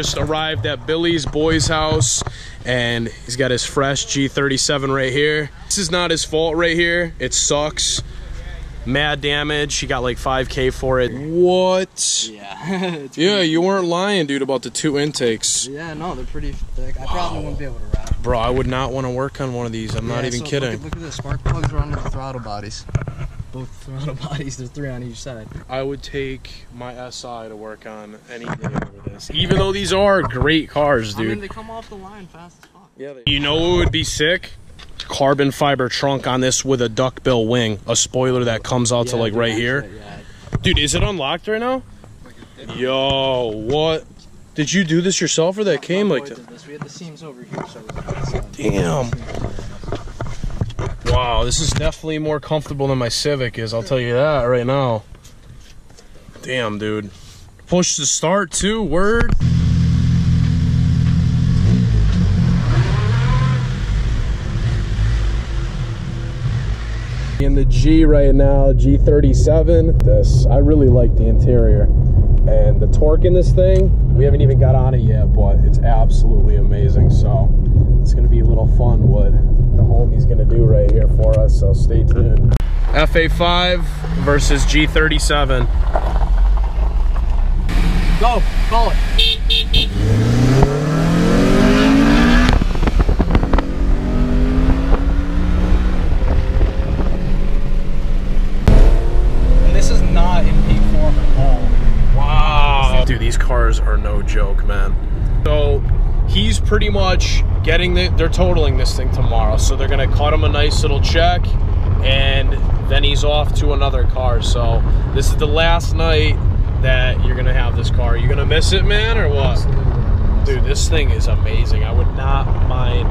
just arrived at Billy's boy's house, and he's got his fresh G37 right here. This is not his fault right here. It sucks. Mad damage. He got like 5K for it. What? Yeah. Yeah, you weren't lying, dude, about the 2 intakes. Yeah, no, they're pretty thick. I probably wouldn't be able to wrap. Bro, I would not want to work on one of these. I'm not even kidding. Look at this. Spark plugs are under the throttle bodies. Both throttle bodies. There's 3 on each side. I would take my SI to work on any day over this. Even though these are great cars, dude. I mean, they come off the line fast as fuck. Yeah. You know what would be sick? Carbon fiber trunk on this with a duckbill wing, a spoiler that comes out to like right here. Dude, is it unlocked right now? Yo, what? Did you do this yourself, or that came like that? We had the seams over here, so damn. Wow, this is definitely more comfortable than my Civic is, I'll tell you that right now. Damn, dude. Push to start too, word. In the G right now, G37. This, I really like the interior. And the torque in this thing, we haven't even got on it yet, but it's absolutely amazing. So it's gonna be a little fun what the homie's gonna do right here for us, so stay tuned. FA5 versus G37. Go, call it. Dude, these cars are no joke, man. So he's pretty much getting they're totaling this thing tomorrow, so they're gonna cut him a nice little check, and then he's off to another car. So this is the last night that you're gonna have this car. You gonna miss it, man, or what? Absolutely. Dude, this thing is amazing. I would not mind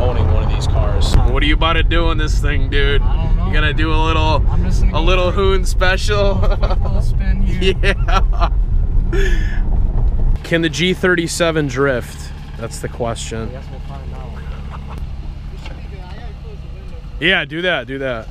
owning one of these cars. What are you about to do in this thing, dude? I don't know. You gonna do a little hoon special? Little spin here. Yeah. Can the G37 drift? That's the question. I guess we'll find out. Yeah, do that, do that.